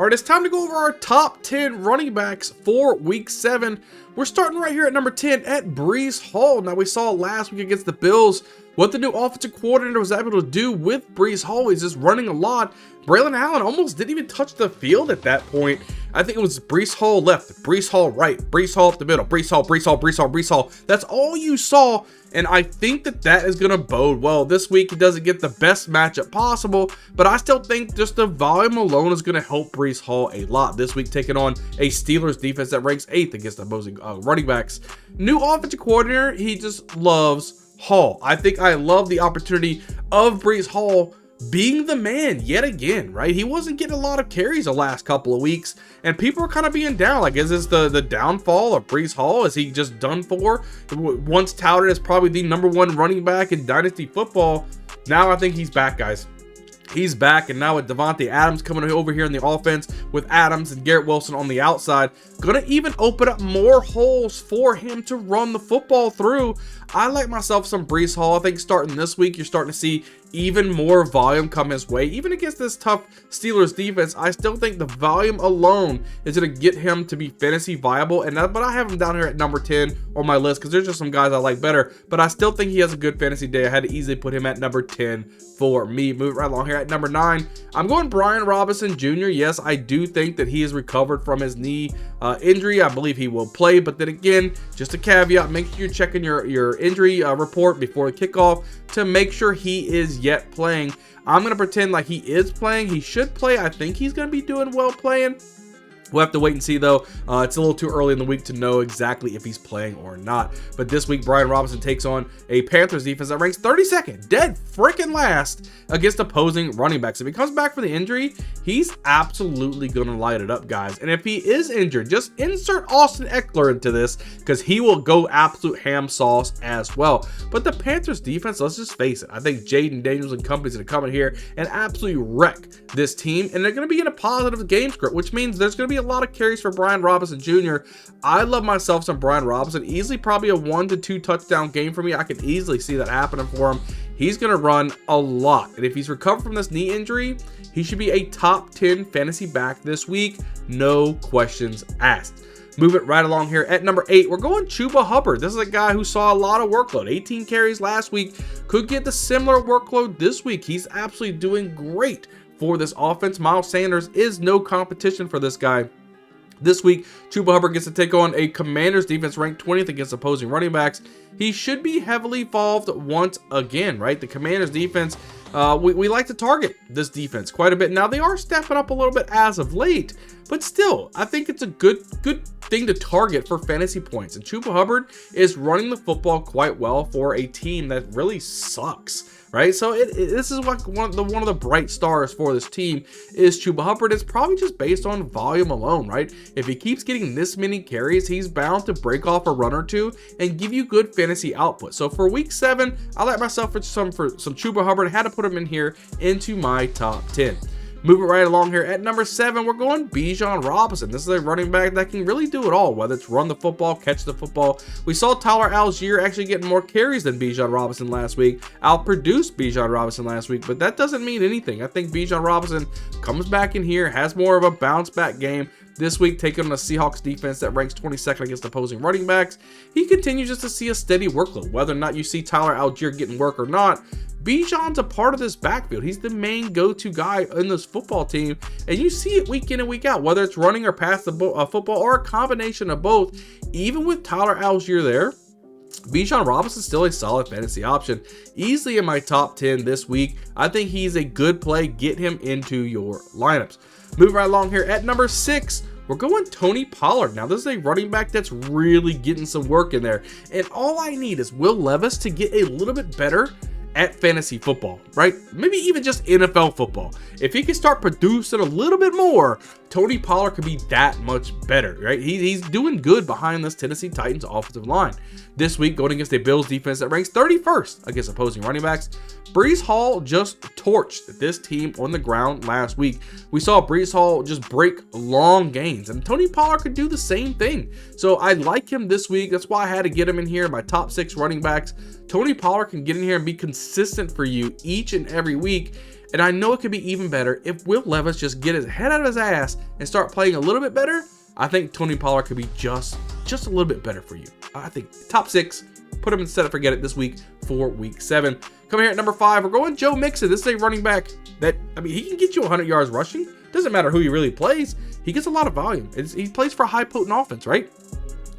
All right, it's time to go over our top 10 running backs for week 7. We're starting right here at number 10 at Breece Hall. Now, we saw last week against the Bills what the new offensive coordinator was able to do with Breece Hall. He's just running a lot. Braylon Allen almost didn't even touch the field at that point. I think it was Breece Hall left, Breece Hall right, Breece Hall up the middle, Breece Hall, Breece Hall, Breece Hall, Breece Hall. That's all you saw, and I think that is going to bode well. This week, he doesn't get the best matchup possible, but I still think just the volume alone is going to help Breece Hall a lot. This week, taking on a Steelers defense that ranks 8th against opposing running backs. New offensive coordinator, he just loves Hall. I think I love the opportunity of Breece Hall being the man yet again, right? He wasn't getting a lot of carries the last couple of weeks, and people are kind of being down. Like, is this the downfall of Breece Hall? Is he just done for? Once touted as probably the #1 running back in Dynasty football, now I think he's back, guys. He's back, and now with Devontae Adams coming over here in the offense, with Adams and Garrett Wilson on the outside, gonna even open up more holes for him to run the football through. I like myself some Breece Hall. I think starting this week, you're starting to see even more volume come his way. Even against this tough Steelers defense, I still think the volume alone is going to get him to be fantasy viable. But I have him down here at number 10 on my list because there's just some guys I like better. But I still think he has a good fantasy day. I had to easily put him at number 10 for me. Moving right along here at number 9, I'm going Brian Robinson Jr. Yes, I do think that he has recovered from his knee injury. I believe he will play, but then again, just a caveat, make sure you're checking your injury report before the kickoff to make sure he is yet playing. I'm going to pretend like he is playing. He should play. I think he's going to be doing well playing. We'll have to wait and see, though. It's a little too early in the week to know exactly if he's playing or not. But this week, Brian Robinson takes on a Panthers defense that ranks 32nd, dead freaking last, against opposing running backs. If he comes back from the injury, he's absolutely going to light it up, guys. And if he is injured, just insert Austin Eckler into this, because he will go absolute ham sauce as well. But the Panthers defense, let's just face it, I think Jaden Daniels and company's going to come in here and absolutely wreck this team. And they're going to be in a positive game script, which means there's going to be a lot of carries for Brian Robinson Jr. I love myself some Brian Robinson. Easily probably a 1 to 2 touchdown game for me. I can easily see that happening for him. He's going to run a lot. And if he's recovered from this knee injury, he should be a top 10 fantasy back this week. No questions asked. Moving right along here at number 8, we're going Chuba Hubbard. This is a guy who saw a lot of workload. 18 carries last week. Could get the similar workload this week. He's absolutely doing great for this offense. Miles Sanders is no competition for this guy. This week, Chuba Hubbard gets to take on a Commanders defense ranked 20th against opposing running backs. He should be heavily involved once again, right? The Commanders defense, we like to target this defense quite a bit. Now, they are stepping up a little bit as of late, but still, I think it's a good thing to target for fantasy points. And Chuba Hubbard is running the football quite well for a team that really sucks, right? So this is like one of the bright stars for this team is Chuba Hubbard. It's probably just based on volume alone, right? If he keeps getting this many carries, he's bound to break off a run or two and give you good fantasy output. So for week 7, I like myself for some Chuba Hubbard. I had to put him in here into my top 10. Moving right along here at number 7, we're going Bijan Robinson. This is a running back that can really do it all, whether it's run the football, catch the football. We saw Tyler Algier actually getting more carries than Bijan Robinson last week, outproduced Bijan Robinson last week, but that doesn't mean anything. I think Bijan Robinson comes back in here, has more of a bounce back game. This week, taking on a Seahawks defense that ranks 22nd against opposing running backs. He continues just to see a steady workload. Whether or not you see Tyler Algier getting work or not, Bijan's a part of this backfield. He's the main go-to guy in this football team, and you see it week in and week out, whether it's running or pass the football or a combination of both. Even with Tyler Algier there, Bijan Robinson is still a solid fantasy option. Easily in my top 10 this week. I think he's a good play. Get him into your lineups. Moving right along here at number 6, we're going Tony Pollard. Now, this is a running back that's really getting some work in there. And all I need is Will Levis to get a little bit better at fantasy football, right? Maybe even just NFL football. If he can start producing a little bit more, Tony Pollard could be that much better, right? He's doing good behind this Tennessee Titans offensive line. This week, going against a Bills defense that ranks 31st against opposing running backs, Breece Hall just torched this team on the ground last week. We saw Breece Hall just break long gains, and Tony Pollard could do the same thing. So I like him this week. That's why I had to get him in here in my top 6 running backs. Tony Pollard can get in here and be consistent for you each and every week. And I know it could be even better if Will Levis just get his head out of his ass and start playing a little bit better. I think Tony Pollard could be just a little bit better for you. I think top 6, put him in set it, forget it this week for week 7. Coming here at number 5, we're going Joe Mixon. This is a running back that, I mean, he can get you 100 yards rushing. Doesn't matter who he really plays. He gets a lot of volume. He plays for a high potent offense, right?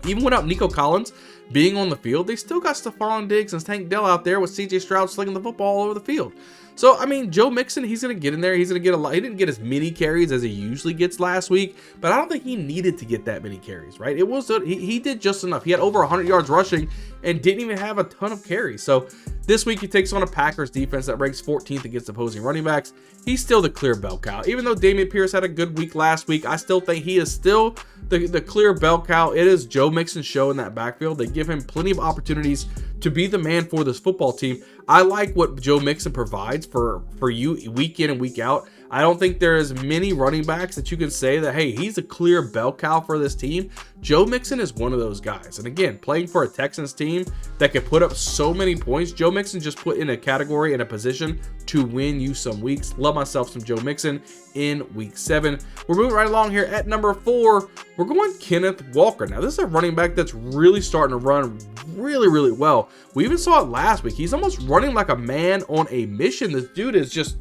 Even without Nico Collins being on the field, they still got Stephon Diggs and Tank Dell out there with CJ Stroud slinging the football all over the field. So, I mean, Joe Mixon, he's going to get in there. He's going to get a lot. He didn't get as many carries as he usually gets last week, but I don't think he needed to get that many carries, right? It was he did just enough. He had over 100 yards rushing and didn't even have a ton of carries. So this week he takes on a Packers defense that ranks 14th against opposing running backs. He's still the clear bell cow. Even though Dameon Pierce had a good week last week, I still think he is still the clear bell cow. It is Joe Mixon's show in that backfield. They give him plenty of opportunities to be the man for this football team. I like what Joe Mixon provides for you week in and week out. I don't think there is many running backs that you can say that, hey, he's a clear bell cow for this team. Joe Mixon is one of those guys. And again, playing for a Texans team that can put up so many points, Joe Mixon just put in a category and a position to win you some weeks. Love myself some Joe Mixon in week 7. We're moving right along here at number 4. We're going Kenneth Walker. Now, this is a running back that's really starting to run really well. We even saw it last week. He's almost running like a man on a mission. This dude is just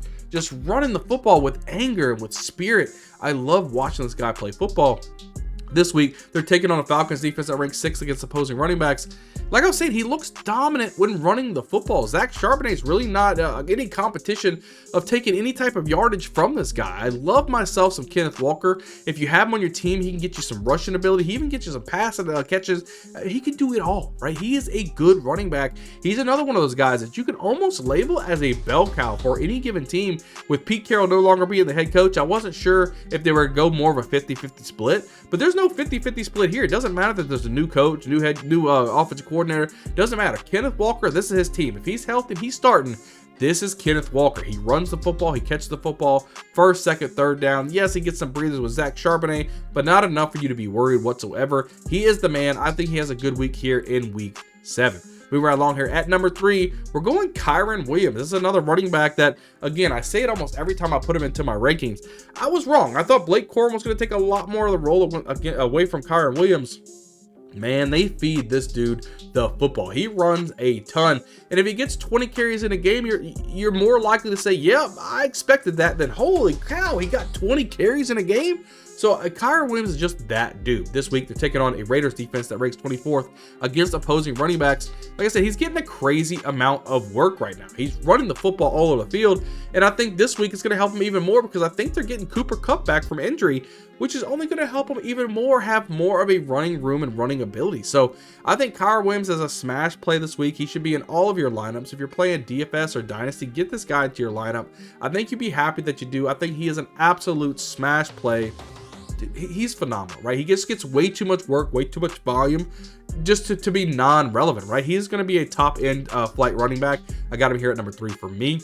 running the football with anger and with spirit. I love watching this guy play football. This week, they're taking on a Falcons defense that ranks 6th against opposing running backs. Like I was saying, he looks dominant when running the football. Zach Charbonnet is really not any competition of taking any type of yardage from this guy. I love myself some Kenneth Walker. If you have him on your team, he can get you some rushing ability. He even gets you some passing catches. He can do it all, right? He is a good running back. He's another one of those guys that you can almost label as a bell cow for any given team. With Pete Carroll no longer being the head coach, I wasn't sure if they were going to go more of a 50-50 split, but there's no 50-50 split here. It doesn't matter that there's a new coach, new offensive coordinator. Doesn't matter. Kenneth Walker, this is his team. If he's healthy, he's starting. This is Kenneth Walker. He runs the football. He catches the football. First, second, third down. Yes, he gets some breathers with Zach Charbonnet, but not enough for you to be worried whatsoever. He is the man. I think he has a good week here in week 7. Moving right along here at number 3, we're going Kyren Williams. This is another running back that, again, I say it almost every time I put him into my rankings. I was wrong. I thought Blake Corum was going to take a lot more of the role away from Kyren Williams. Man, they feed this dude the football. He runs a ton. And if he gets 20 carries in a game, you're more likely to say, yep, I expected that, than holy cow, he got 20 carries in a game. So Kyren Williams is just that dude. This week, they're taking on a Raiders defense that ranks 24th against opposing running backs. Like I said, he's getting a crazy amount of work right now. He's running the football all over the field. And I think this week it's going to help him even more because I think they're getting Cooper Kupp back from injury, which is only going to help him even more have more of a running room and running ability. So I think Kyren Williams is a smash play this week. He should be in all of your lineups. If you're playing DFS or Dynasty, get this guy into your lineup. I think you'd be happy that you do. I think he is an absolute smash play. He's phenomenal, right? He just gets way too much work, way too much volume just to be non-relevant, right? He's going to be a top-end flight running back. I got him here at number 3 for me.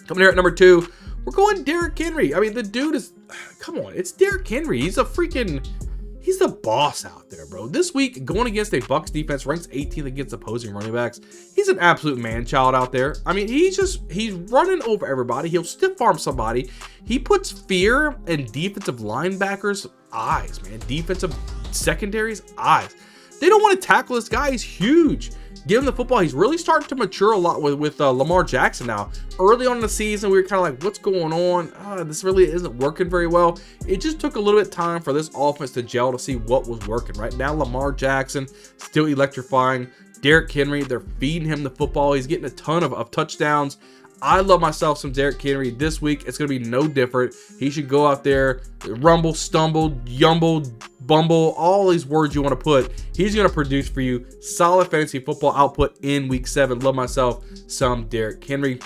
Coming here at number 2, we're going Derrick Henry. I mean, the dude is, come on, it's Derrick Henry. He's the boss out there, bro. This week, going against a Bucs defense, ranks 18th against opposing running backs. He's an absolute man-child out there. I mean, he's running over everybody. He'll stiff arm somebody. He puts fear in defensive linebackers' eyes, man. Defensive secondaries' eyes. They don't want to tackle this guy. He's huge. Give him the football. He's really starting to mature a lot with Lamar Jackson now. Early on in the season, we were kind of like, what's going on? This really isn't working very well. It just took a little bit of time for this offense to gel to see what was working. Right now, Lamar Jackson still electrifying. Derrick Henry, they're feeding him the football. He's getting a ton of touchdowns. I love myself some Derrick Henry. This week, it's going to be no different. He should go out there, rumble, stumble, yumble, bumble, all these words you want to put. He's going to produce for you solid fantasy football output in week 7. Love myself some Derrick Henry.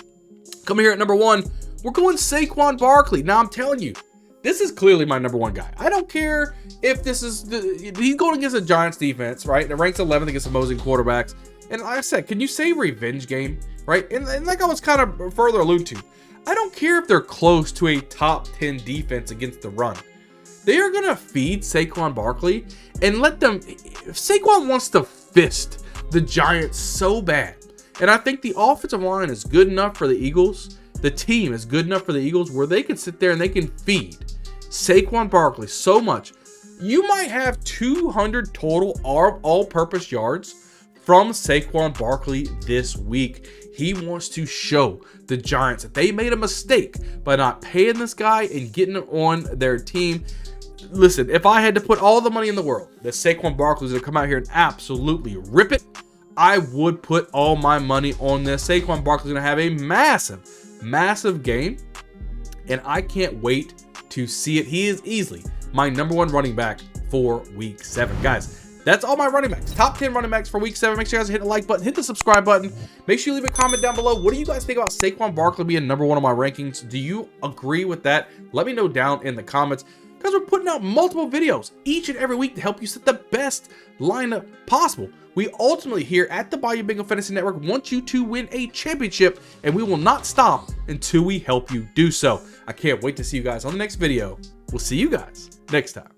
Coming here at number 1, we're going Saquon Barkley. Now, I'm telling you, this is clearly my number 1 guy. I don't care if this is he's going against a Giants defense, right? It ranks 11th against opposing quarterbacks. And like I said, can you say revenge game, right? And like I was kind of further alluded to, I don't care if they're close to a top 10 defense against the run. They are going to feed Saquon Barkley and let them. If Saquon wants to fist the Giants so bad, and I think the offensive line is good enough for the Eagles, the team is good enough for the Eagles where they can sit there and they can feed Saquon Barkley so much. You might have 200 total all-purpose yards from Saquon Barkley this week. He wants to show the Giants that they made a mistake by not paying this guy and getting him on their team. Listen, if I had to put all the money in the world that Saquon Barkley is going to come out here and absolutely rip it, I would put all my money on this. Saquon Barkley is going to have a massive game, and I can't wait to see it. He is easily my #1 running back for week 7. Guys, that's all my running backs. Top 10 running backs for week 7. Make sure you guys hit the like button, hit the subscribe button. Make sure you leave a comment down below. What do you guys think about Saquon Barkley being #1 on my rankings? Do you agree with that? Let me know down in the comments. Because we're putting out multiple videos each and every week to help you set the best lineup possible. We ultimately here at the Bayou Bingo Fantasy Network want you to win a championship, and we will not stop until we help you do so. I can't wait to see you guys on the next video. We'll see you guys next time.